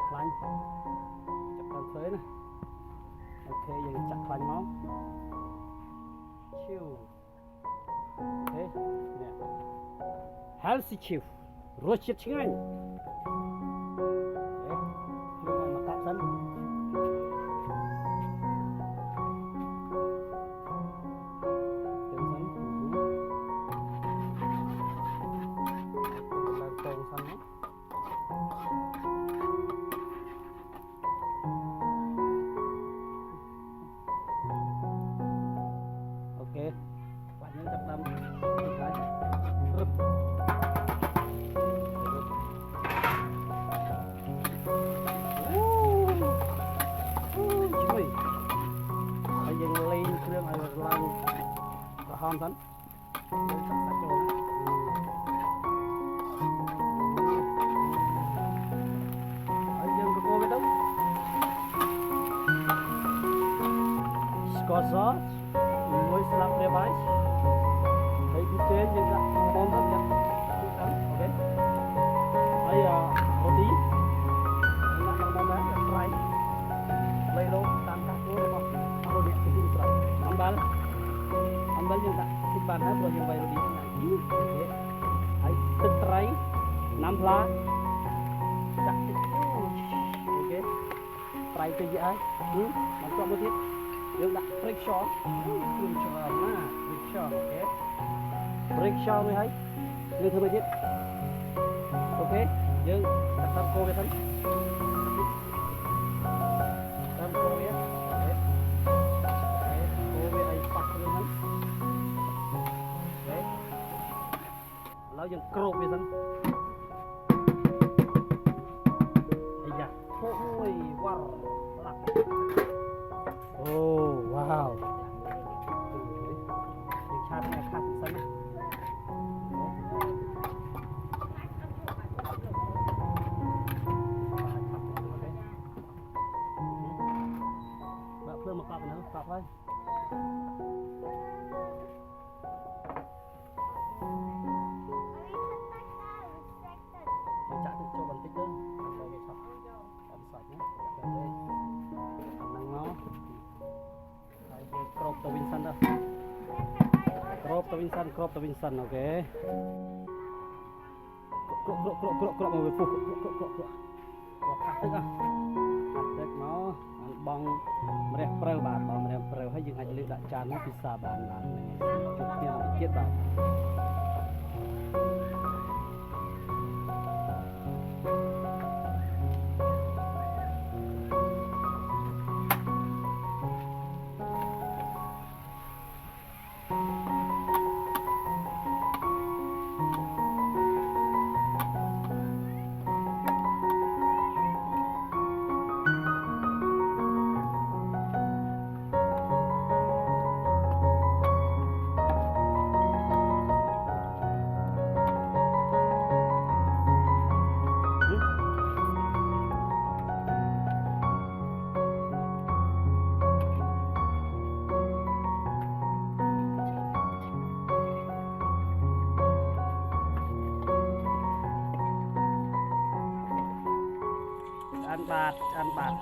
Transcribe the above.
ខ្លាញ់ចាប់តាមធ្វើណាអូខេយើងចាក់ខ្លាញ់មកឈៀវអូខេនេះ healthy ឈៀវរសជាតិឆ្ងាញ់អូខេភ្លុំឲ្យមកកាត់សិនបាច់យើងចាប់ដើមពីខាងរឹបជួយហើយយើងលេងគ្រឿងឲ្យឡើងក្រហមសិនយើងចាក់សាច់ចូលណាហើយយើងកកវាទៅស្ករសមួយស្លាបព្រាបាយហើយពីទេយើងដាក់បងទៅចាក់អូខេហើយរ៉ូឌីដាក់បងដែរស្រ័យលៃលោតាមកាសគោរបស់អរអ្នកទីស្រ័យអំបិលយើងដាក់ទីបានហើយព្រោះយើងវាយរ៉ូឌីដាក់អូខេហើយទឹកត្រីណាំផ្លាដាក់តិចអូខេប្រៃទៅយហើយបន្ទាប់មកទៀតយើងដាក់ friction គ្រឿងច្រើនណា friction អូខេ friction រួចហើយយើងធ្វើមកទៀតអូខេយើងដាក់តាមគោវាទៅតាមគោវាអូខេគោវាឲ្យប៉ះគ្រឿងហ្នឹងអូខេឥឡូវយើងគ្របវាសិនអាយ៉ាអូយវ៉ាឡាក់អូវ៉ាវយើងឆាប់តែខាត់សិនណាបើភ្លើងមកកប់នៅកប់ហើយចាក់ទឹកចូលបន្តិចទៅដើម្បីវាឆាប់តាមសាច់ណាចាំទេហ្នឹងមកហើយយើងគ្របទៅវិញសិនទៅគ្របទៅវិញសិនអូខេគ្របមកវាពុះគ្របខាត់ទឹកខាត់ទឹកមកបងម្រះព្រើបាទបងម្រះព្រើហើយយើងអាចលើកដាក់ចានមកពិសាបានជួបគ្នាទៀតបាទăn bạt